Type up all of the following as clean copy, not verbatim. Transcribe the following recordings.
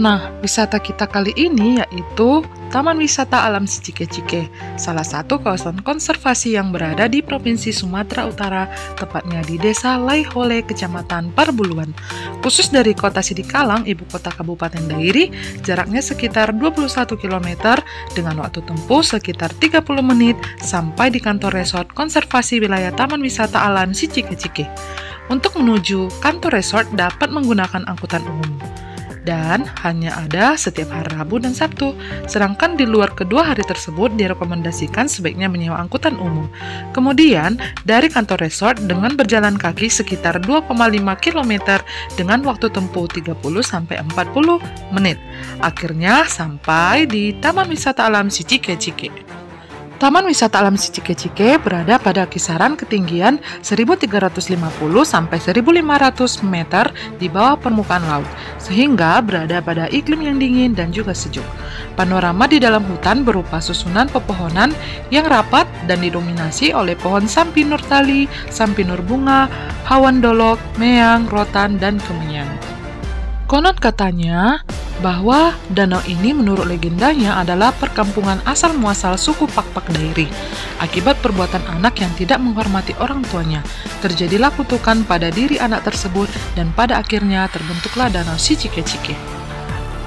Nah, wisata kita kali ini yaitu Taman Wisata Alam Sicike-Cike, salah satu kawasan konservasi yang berada di Provinsi Sumatera Utara, tepatnya di Desa Laihole, Kecamatan Parbuluan. Khusus dari kota Sidikalang, ibu kota Kabupaten Dairi, jaraknya sekitar 21 km dengan waktu tempuh sekitar 30 menit sampai di kantor resort konservasi wilayah Taman Wisata Alam Sicike-Cike. Untuk menuju kantor resort dapat menggunakan angkutan umum. Dan hanya ada setiap hari Rabu dan Sabtu. Sedangkan di luar kedua hari tersebut direkomendasikan sebaiknya menyewa angkutan umum. Kemudian, dari kantor resort dengan berjalan kaki sekitar 2,5 km dengan waktu tempuh 30-40 menit. Akhirnya sampai di Taman Wisata Alam Sicike-Cike. Taman Wisata Alam Sicike-Cike berada pada kisaran ketinggian 1350 sampai 1500 meter di bawah permukaan laut, sehingga berada pada iklim yang dingin dan juga sejuk. Panorama di dalam hutan berupa susunan pepohonan yang rapat dan didominasi oleh pohon sampi nurtali, sampi nurbunga, hawan dolok, meang, rotan, dan kemenyan. Konon katanya bahwa danau ini menurut legendanya adalah perkampungan asal-muasal suku Pakpak Dairi. Akibat perbuatan anak yang tidak menghormati orang tuanya, terjadilah kutukan pada diri anak tersebut dan pada akhirnya terbentuklah Danau Sicike-Cike.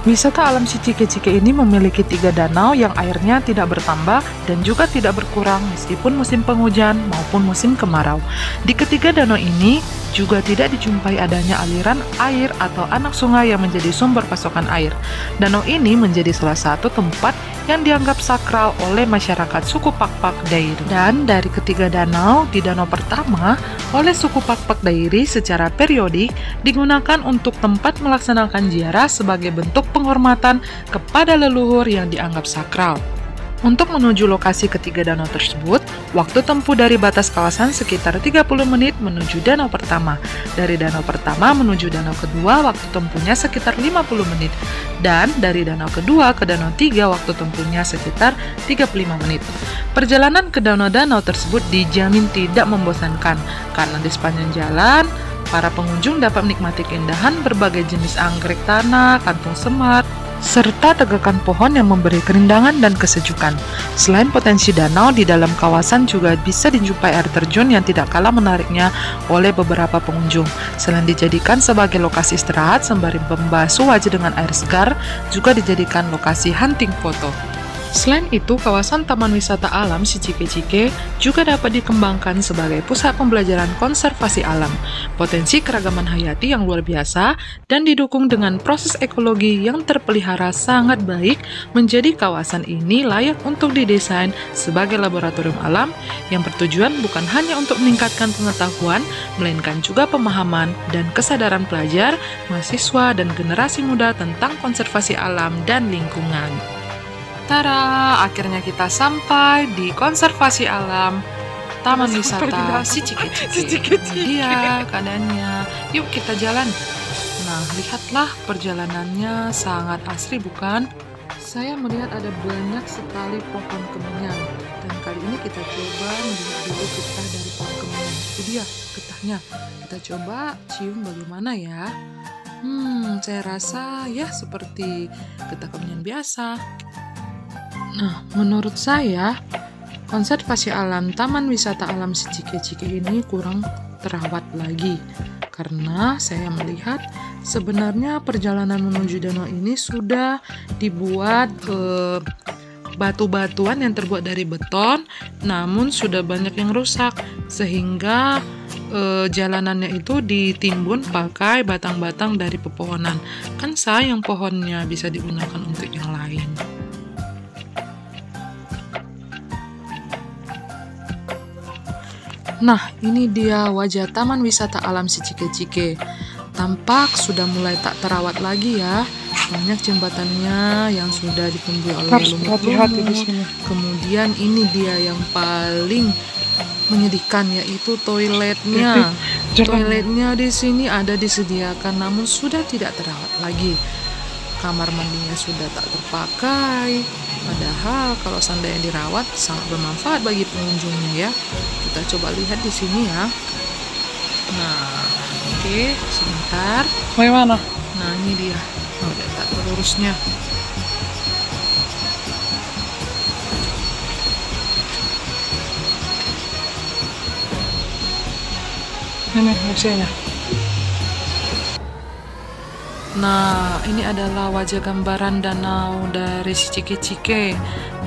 Wisata alam Sicike-Cike ini memiliki 3 danau yang airnya tidak bertambah dan juga tidak berkurang meskipun musim penghujan maupun musim kemarau. Di ketiga danau ini juga tidak dijumpai adanya aliran air atau anak sungai yang menjadi sumber pasokan air. Danau ini menjadi salah satu tempat yang dianggap sakral oleh masyarakat suku Pakpak Dairi. Dan dari ketiga danau, di danau pertama oleh suku Pakpak Dairi secara periodik digunakan untuk tempat melaksanakan ziarah sebagai bentuk penghormatan kepada leluhur yang dianggap sakral. Untuk menuju lokasi ketiga danau tersebut, waktu tempuh dari batas kawasan sekitar 30 menit menuju danau pertama. Dari danau pertama menuju danau kedua, waktu tempuhnya sekitar 50 menit. Dan dari danau kedua ke danau 3, waktu tempuhnya sekitar 35 menit. Perjalanan ke danau-danau tersebut dijamin tidak membosankan, karena di sepanjang jalan, para pengunjung dapat menikmati keindahan berbagai jenis anggrek tanah, kantung semar, serta tegakan pohon yang memberi kerindangan dan kesejukan. Selain potensi danau, di dalam kawasan juga bisa dijumpai air terjun yang tidak kalah menariknya oleh beberapa pengunjung. Selain dijadikan sebagai lokasi istirahat sembari membasuh wajah dengan air segar, juga dijadikan lokasi hunting foto. Selain itu, kawasan Taman Wisata Alam Sicike-Cike juga dapat dikembangkan sebagai pusat pembelajaran konservasi alam, potensi keragaman hayati yang luar biasa, dan didukung dengan proses ekologi yang terpelihara sangat baik, menjadi kawasan ini layak untuk didesain sebagai laboratorium alam yang bertujuan bukan hanya untuk meningkatkan pengetahuan, melainkan juga pemahaman dan kesadaran pelajar, mahasiswa, dan generasi muda tentang konservasi alam dan lingkungan. Tara, akhirnya kita sampai di konservasi alam Taman Wisata Sicike-Cike. Iya, keadaannya. Yuk kita jalan. Nah, lihatlah perjalanannya sangat asri bukan? Saya melihat ada banyak sekali pohon kemenyan. Dan kali ini kita coba melihat dulu getah dari pohon kemenyan. Itu dia getahnya. Kita coba cium bagaimana ya. Saya rasa ya seperti getah kemenyan biasa. Nah, menurut saya, konservasi alam Taman Wisata Alam Sicike-Cike ini kurang terawat lagi. Karena saya melihat sebenarnya perjalanan menuju danau ini sudah dibuat batu-batuan yang terbuat dari beton, namun sudah banyak yang rusak, sehingga jalanannya itu ditimbun pakai batang-batang dari pepohonan. Kan sayang pohonnya bisa digunakan untuk yang lain. Nah, ini dia wajah Taman Wisata Alam Sicike-Cike. Tampak sudah mulai tak terawat lagi ya. Banyak jembatannya yang sudah ditumbuhi oleh lumut-lumut. Kemudian ini dia yang paling menyedihkan, yaitu toiletnya. Toiletnya di sini ada disediakan namun sudah tidak terawat lagi. Kamar mandinya sudah tak terpakai. Padahal kalau seandainya dirawat sangat bermanfaat bagi pengunjungnya ya. Kita coba lihat di sini ya. Nah, oke, sebentar. Bagaimana? Nah, ini dia. Oh, lihat tak lurusnya. Ini hasilnya. Nah, ini adalah wajah gambaran danau dari Cike-Cike.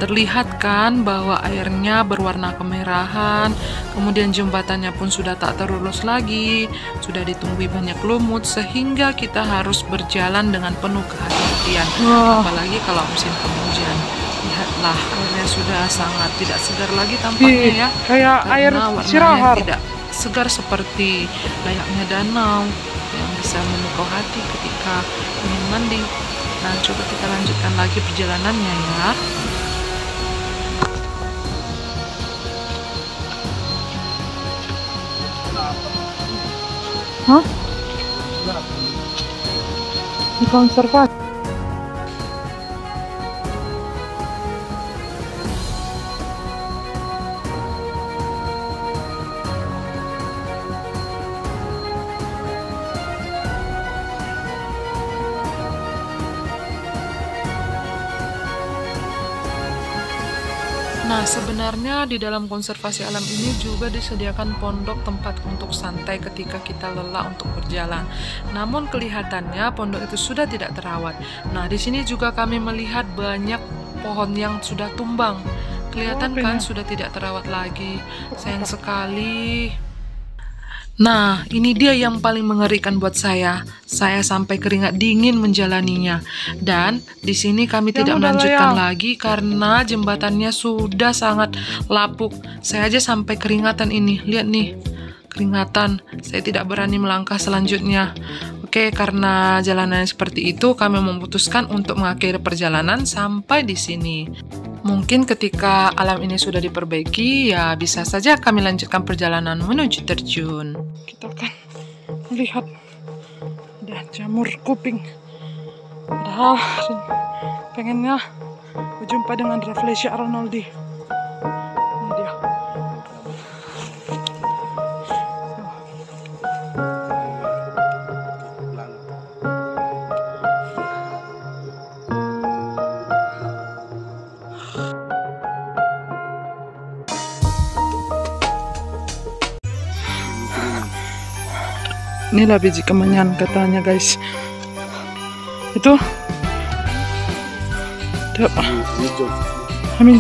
Terlihat kan bahwa airnya berwarna kemerahan, kemudian jembatannya pun sudah tak terurus lagi, sudah ditumbuhi banyak lumut, sehingga kita harus berjalan dengan penuh kehati-hatian. Apalagi kalau musim penghujan. Lihatlah, airnya sudah sangat tidak segar lagi tampaknya ya. Kayak air Cirahar. Tidak segar seperti layaknya danau yang bisa memukau hati ketika ingin mandi. Nah, coba kita lanjutkan lagi perjalanannya ya. Hah? Di konservasi. Nah, sebenarnya di dalam konservasi alam ini juga disediakan pondok tempat untuk santai ketika kita lelah untuk berjalan. Namun kelihatannya pondok itu sudah tidak terawat. Nah, di sini juga kami melihat banyak pohon yang sudah tumbang. Kelihatan kan sudah tidak terawat lagi. Sayang sekali. Nah, ini dia yang paling mengerikan buat saya. Saya sampai keringat dingin menjalaninya. Dan di sini kami tidak melanjutkan lagi karena jembatannya sudah sangat lapuk. Saya aja sampai keringatan ini. Lihat nih, keringatan. Saya tidak berani melangkah selanjutnya. Oke, karena jalanannya seperti itu, kami memutuskan untuk mengakhiri perjalanan sampai di sini. Mungkin ketika alam ini sudah diperbaiki, ya bisa saja kami lanjutkan perjalanan menuju terjun. Kita akan melihat ada jamur kuping. Padahal pengennya berjumpa dengan Rafflesia arnoldii. Ini dia. Inilah biji kemenyan katanya guys. Itu. Amin.